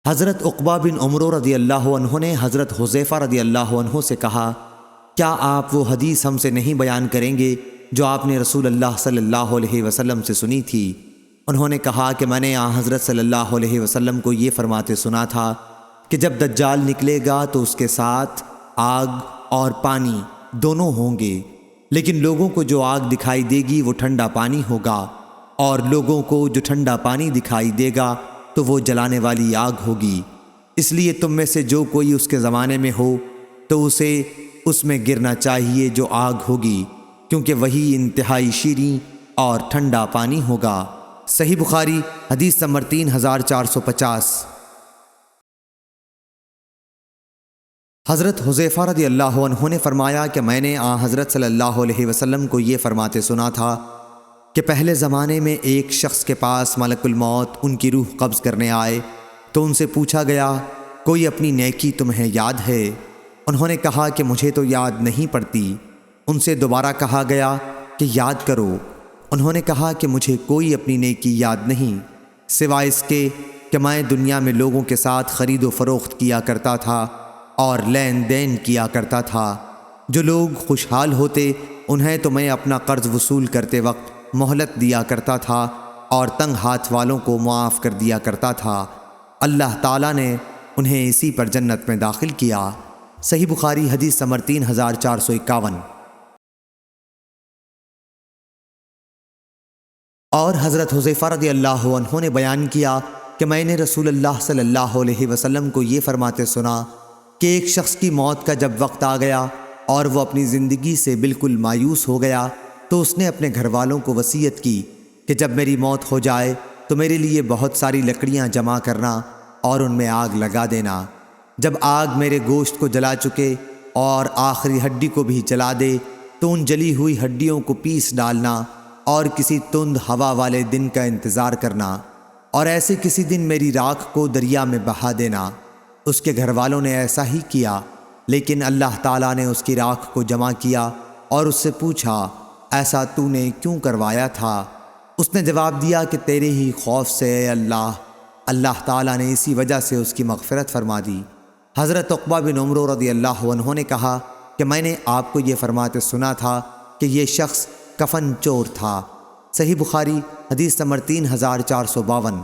حضرت عقبہ بن عمرو رضی اللہ عنہ نے حضرت حذیفہ رضی اللہ عنہ سے کہا، کیا آپ وہ حدیث ہم سے نہیں بیان کریں گے جو آپ نے رسول اللہ صلی اللہ علیہ وسلم سے سنی تھی؟ انہوں نے کہا کہ میں نے حضرت صلی اللہ علیہ وسلم کو یہ فرماتے سنا تھا کہ جب دجال نکلے گا تو اس کے ساتھ آگ اور پانی دونوں ہوں گے، لیکن لوگوں کو جو آگ دکھائی دے گی وہ ٹھنڈا پانی ہوگا، اور لوگوں کو جو ٹھنڈا پانی دکھائی دے گا تو وہ جلانے والی آگ ہوگی۔ اس لیے تم میں سے جو کوئی اس کے زمانے میں ہو تو اسے اس میں گرنا چاہیے جو آگ ہوگی، کیونکہ وہی انتہائی شیریں اور ٹھنڈا پانی ہوگا۔ صحیح بخاری حدیث نمبر 3450۔ حضرت حذیفہ رضی اللہ عنہ نے فرمایا کہ میں نے حضرت صلی اللہ علیہ وسلم کو یہ فرماتے سنا تھا کہ پہلے زمانے میں ایک شخص کے پاس ملک الموت ان کی روح قبض کرنے آئے تو ان سے پوچھا گیا، کوئی اپنی نیکی تمہیں یاد ہے؟ انہوں نے کہا کہ مجھے تو یاد نہیں پڑتی۔ ان سے دوبارہ کہا گیا کہ یاد کرو۔ انہوں نے کہا کہ مجھے کوئی اپنی نیکی یاد نہیں سوائے اس کے کہ میں دنیا میں لوگوں کے ساتھ خرید و فروخت کیا کرتا تھا اور لین دین کیا کرتا تھا۔ جو لوگ خوشحال ہوتے انہیں تو میں اپنا قرض وصول کرتے وقت مہلت دیا کرتا تھا اور تنگ ہاتھ والوں کو معاف کر دیا کرتا تھا۔ اللہ تعالیٰ نے انہیں اسی پر جنت میں داخل کیا۔ صحیح بخاری حدیث نمبر 3451۔ اور حضرت حذیفہ رضی اللہ عنہ نے بیان کیا کہ میں نے رسول اللہ صلی اللہ علیہ وسلم کو یہ فرماتے سنا کہ ایک شخص کی موت کا جب وقت آ گیا اور وہ اپنی زندگی سے بالکل مایوس ہو گیا تو اس نے اپنے گھر والوں کو وصیت کی کہ جب میری موت ہو جائے تو میرے لیے بہت ساری لکڑیاں جمع کرنا اور ان میں آگ لگا دینا۔ جب آگ میرے گوشت کو جلا چکے اور آخری ہڈی کو بھی جلا دے تو ان جلی ہوئی ہڈیوں کو پیس ڈالنا اور کسی تند ہوا والے دن کا انتظار کرنا، اور ایسے کسی دن میری راکھ کو دریا میں بہا دینا۔ اس کے گھر والوں نے ایسا ہی کیا، لیکن اللہ تعالیٰ نے اس کی راکھ کو جمع کیا اور اس سے پوچھا، ایسا تو نے کیوں کروایا تھا؟ اس نے جواب دیا کہ تیرے ہی خوف سے اے اللہ۔ اللہ تعالیٰ نے اسی وجہ سے اس کی مغفرت فرما دی۔ حضرت عقبہ بن عمرو رضی اللہ عنہ نے کہا کہ میں نے آپ کو یہ فرماتے سنا تھا کہ یہ شخص کفن چور تھا۔ صحیح بخاری حدیث نمبر 3452۔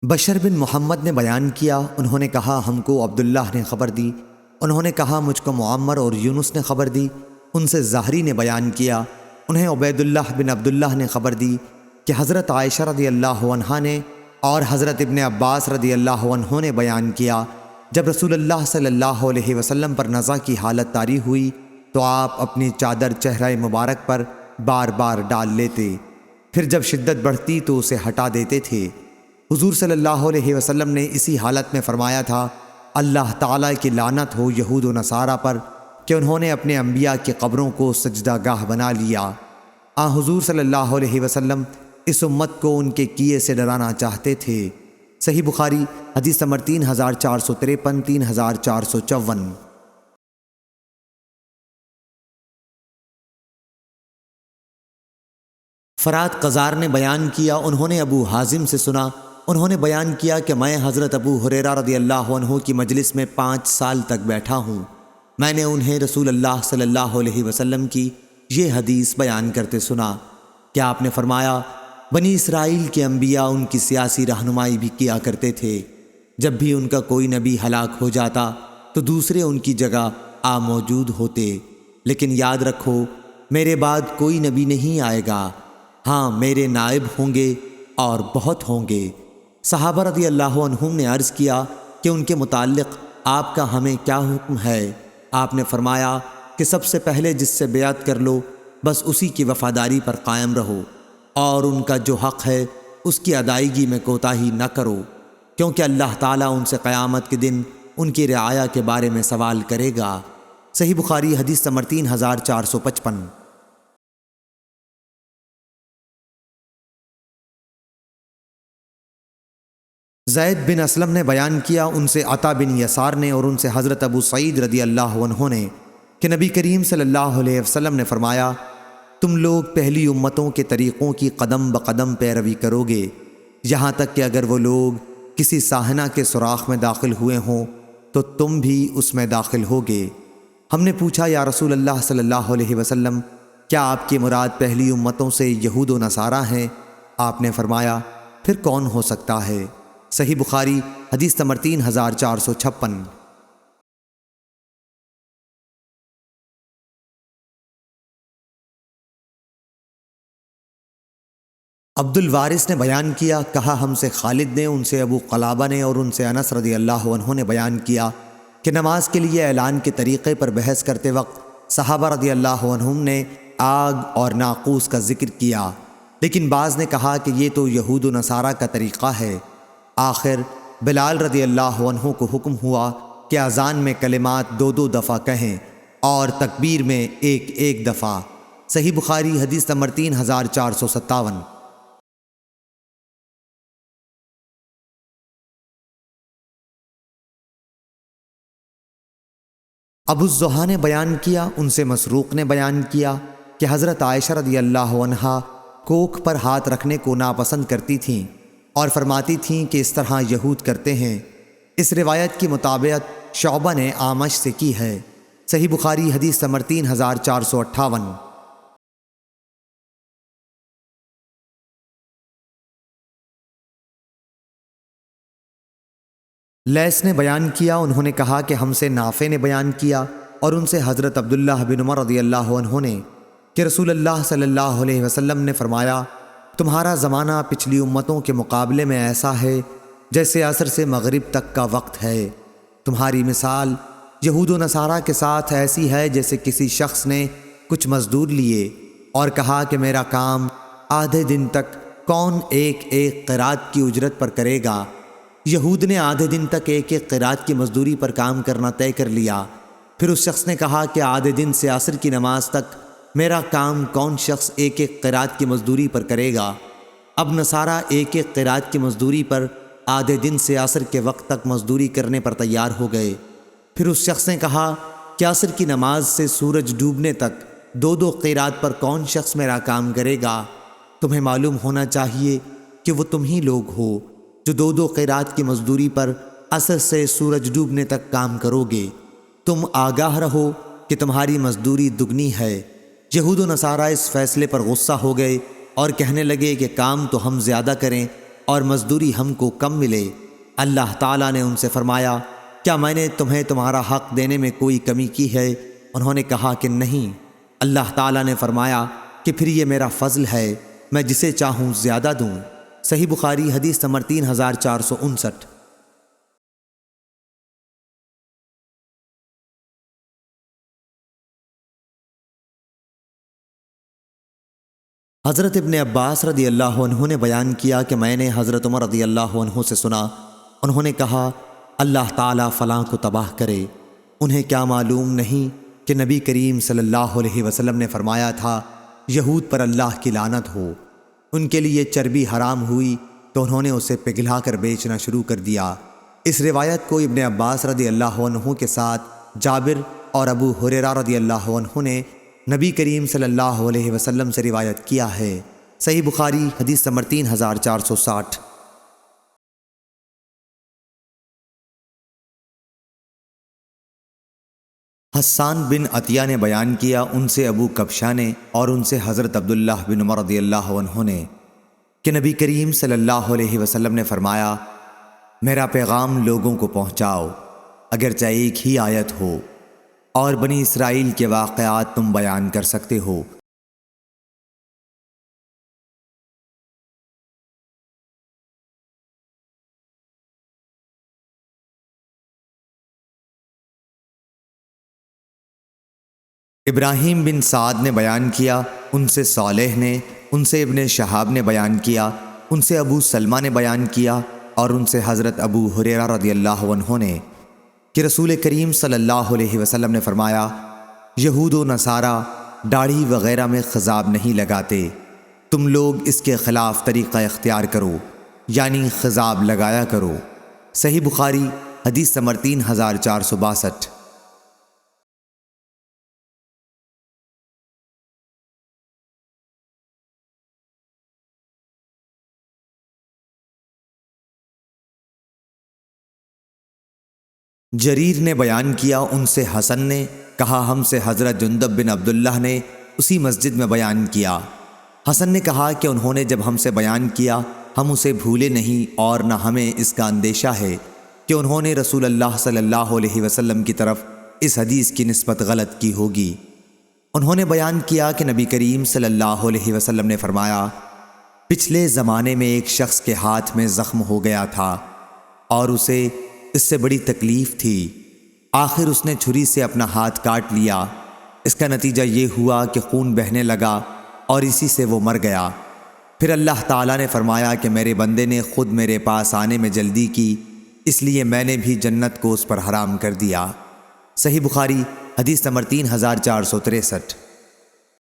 بشر بن محمد نے بیان کیا، انہوں نے کہا ہم کو عبداللہ نے خبر دی، انہوں نے کہا مجھ کو معمر اور یونس نے خبر دی، ان سے زہری نے بیان کیا، انہیں عبید اللہ بن عبداللہ نے خبر دی کہ حضرت عائشہ رضی اللہ عنہا نے اور حضرت ابن عباس رضی اللہ عنہ نے بیان کیا، جب رسول اللہ صلی اللہ علیہ وسلم پر نزع کی حالت طاری ہوئی تو آپ اپنی چادر چہرہ مبارک پر بار بار ڈال لیتے، پھر جب شدت بڑھتی تو اسے ہٹا دیتے تھے۔ حضور صلی اللہ علیہ وسلم نے اسی حالت میں فرمایا تھا، اللہ تعالیٰ کی لعنت ہو یہود و نصارہ پر کہ انہوں نے اپنے انبیاء کی قبروں کو سجدہ گاہ بنا لیا۔ حضور صلی اللہ علیہ وسلم اس امت کو ان کے کیے سے ڈرانا چاہتے تھے۔ صحیح بخاری حدیث نمبر 3453 3454۔ فرات قزار نے بیان کیا، انہوں نے ابو حازم سے سنا، انہوں نے بیان کیا کہ میں حضرت ابو ہریرہ رضی اللہ عنہ کی مجلس میں 5 سال تک بیٹھا ہوں۔ میں نے انہیں رسول اللہ صلی اللہ علیہ وسلم کی یہ حدیث بیان کرتے سنا کہ آپ نے فرمایا، بنی اسرائیل کے انبیاء ان کی سیاسی رہنمائی بھی کیا کرتے تھے۔ جب بھی ان کا کوئی نبی ہلاک ہو جاتا تو دوسرے ان کی جگہ موجود ہوتے، لیکن یاد رکھو میرے بعد کوئی نبی نہیں آئے گا، ہاں میرے نائب ہوں گے اور بہت ہوں گے۔ صحابہ رضی اللہ عنہم نے عرض کیا کہ ان کے متعلق آپ کا ہمیں کیا حکم ہے؟ آپ نے فرمایا کہ سب سے پہلے جس سے بیعت کر لو بس اسی کی وفاداری پر قائم رہو، اور ان کا جو حق ہے اس کی ادائیگی میں کوتاہی نہ کرو، کیونکہ اللہ تعالیٰ ان سے قیامت کے دن ان کی رعایا کے بارے میں سوال کرے گا۔ صحیح بخاری حدیث نمبر 3455۔ زید بن اسلم نے بیان کیا، ان سے عطا بن یسار نے اور ان سے حضرت ابو سعید رضی اللہ عنہ نے کہ نبی کریم صلی اللہ علیہ وسلم نے فرمایا، تم لوگ پہلی امتوں کے طریقوں کی قدم بقدم پیروی کرو گے، یہاں تک کہ اگر وہ لوگ کسی ساحنہ کے سوراخ میں داخل ہوئے ہوں تو تم بھی اس میں داخل ہوگے۔ ہم نے پوچھا یا رسول اللہ صلی اللہ علیہ وسلم، کیا آپ کی مراد پہلی امتوں سے یہود و نصارہ ہیں؟ آپ نے فرمایا پھر کون ہو سکتا ہے؟ صحیح بخاری حدیث نمبر 3456۔ عبد الوارث نے بیان کیا، کہا ہم سے خالد نے، ان سے ابو قلابہ نے اور ان سے انس رضی اللہ عنہ نے بیان کیا کہ نماز کے لیے اعلان کے طریقے پر بحث کرتے وقت صحابہ رضی اللہ عنہم نے آگ اور ناقوس کا ذکر کیا، لیکن بعض نے کہا کہ یہ تو یہود و نصارہ کا طریقہ ہے۔ آخر بلال رضی اللہ عنہ کو حکم ہوا کہ اذان میں کلمات 2 دفعہ کہیں اور تکبیر میں ایک دفعہ۔ صحیح بخاری حدیث نمبر 3457۔ ابو الزحا نے بیان کیا، ان سے مسروق نے بیان کیا کہ حضرت عائشہ رضی اللہ عنہا کوکھ پر ہاتھ رکھنے کو ناپسند کرتی تھیں اور فرماتی تھیں کہ اس طرح یہود کرتے ہیں۔ اس روایت کی مطابقت شعبہ نے اعمش سے کی ہے۔ صحیح بخاری حدیث نمبر 3458۔ لیث نے بیان کیا، انہوں نے کہا کہ ہم سے نافع نے بیان کیا اور ان سے حضرت عبداللہ بن عمر رضی اللہ عنہ نے کہ رسول اللہ صلی اللہ علیہ وسلم نے فرمایا، تمہارا زمانہ پچھلی امتوں کے مقابلے میں ایسا ہے جیسے عصر سے مغرب تک کا وقت ہے۔ تمہاری مثال یہود و نصارہ کے ساتھ ایسی ہے جیسے کسی شخص نے کچھ مزدور لیے اور کہا کہ میرا کام آدھے دن تک کون ایک قرات کی اجرت پر کرے گا۔ یہود نے آدھے دن تک ایک قرات کی مزدوری پر کام کرنا طے کر لیا۔ پھر اس شخص نے کہا کہ آدھے دن سے عصر کی نماز تک میرا کام کون شخص ایک قرات کی مزدوری پر کرے گا۔ اب نصارہ ایک قرات کی مزدوری پر آدھے دن سے عصر کے وقت تک مزدوری کرنے پر تیار ہو گئے۔ پھر اس شخص نے کہا کہ عصر کی نماز سے سورج ڈوبنے تک 2 قرات پر کون شخص میرا کام کرے گا۔ تمہیں معلوم ہونا چاہیے کہ وہ تم ہی لوگ ہو جو 2 قرات کی مزدوری پر عصر سے سورج ڈوبنے تک کام کرو گے۔ تم آگاہ رہو کہ تمہاری مزدوری دگنی ہے۔ یہود و نصارہ اس فیصلے پر غصہ ہو گئے اور کہنے لگے کہ کام تو ہم زیادہ کریں اور مزدوری ہم کو کم ملے۔ اللہ تعالیٰ نے ان سے فرمایا، کیا میں نے تمہیں تمہارا حق دینے میں کوئی کمی کی ہے؟ انہوں نے کہا کہ نہیں۔ اللہ تعالیٰ نے فرمایا کہ پھر یہ میرا فضل ہے، میں جسے چاہوں زیادہ دوں۔ صحیح بخاری حدیث نمبر 3459۔ حضرت ابن عباس رضی اللہ عنہ نے بیان کیا کہ میں نے حضرت عمر رضی اللہ عنہ سے سنا، انہوں نے کہا، اللہ تعالیٰ فلاں کو تباہ کرے۔ انہیں کیا معلوم نہیں کہ نبی کریم صلی اللہ علیہ وسلم نے فرمایا تھا، یہود پر اللہ کی لعنت ہو۔ ان کے لیے چربی حرام ہوئی تو انہوں نے اسے پگھلا کر بیچنا شروع کر دیا۔ اس روایت کو ابن عباس رضی اللہ عنہ کے ساتھ جابر اور ابو ہریرہ رضی اللہ عنہ نے نبی کریم صلی اللہ علیہ وسلم سے روایت کیا ہے۔ صحیح بخاری حدیث نمبر 3460۔ حسان بن عطیہ نے بیان کیا، ان سے ابو کبشہ نے اور ان سے حضرت عبداللہ بن عمر رضی اللہ عنہ نے کہ نبی کریم صلی اللہ علیہ وسلم نے فرمایا، میرا پیغام لوگوں کو پہنچاؤ، اگرچہ ایک ہی آیت ہو، اور بنی اسرائیل کے واقعات تم بیان کر سکتے ہو۔ ابراہیم بن سعد نے بیان کیا، ان سے صالح نے، ان سے ابن شہاب نے بیان کیا، ان سے ابو سلمہ نے بیان کیا اور ان سے حضرت ابو ہریرہ رضی اللہ عنہ نے کہ رسول کریم صلی اللہ علیہ وسلم نے فرمایا، یہود و نصارہ داڑھی وغیرہ میں خضاب نہیں لگاتے، تم لوگ اس کے خلاف طریقہ اختیار کرو، یعنی خضاب لگایا کرو۔ صحیح بخاری حدیث نمبر 3462۔ جریر نے بیان کیا ان سے حسن نے کہا ہم سے حضرت جندب بن عبداللہ نے اسی مسجد میں بیان کیا۔ حسن نے کہا کہ انہوں نے جب ہم سے بیان کیا ہم اسے بھولے نہیں اور نہ ہمیں اس کا اندیشہ ہے کہ انہوں نے رسول اللہ صلی اللہ علیہ وسلم کی طرف اس حدیث کی نسبت غلط کی ہوگی۔ انہوں نے بیان کیا کہ نبی کریم صلی اللہ علیہ وسلم نے فرمایا، پچھلے زمانے میں ایک شخص کے ہاتھ میں زخم ہو گیا تھا اور اسے اس سے بڑی تکلیف تھی، آخر اس نے چھری سے اپنا ہاتھ کاٹ لیا۔ اس کا نتیجہ یہ ہوا کہ خون بہنے لگا اور اسی سے وہ مر گیا۔ پھر اللہ تعالیٰ نے فرمایا کہ میرے بندے نے خود میرے پاس آنے میں جلدی کی، اس لیے میں نے بھی جنت کو اس پر حرام کر دیا۔ صحیح بخاری حدیث نمبر 3463۔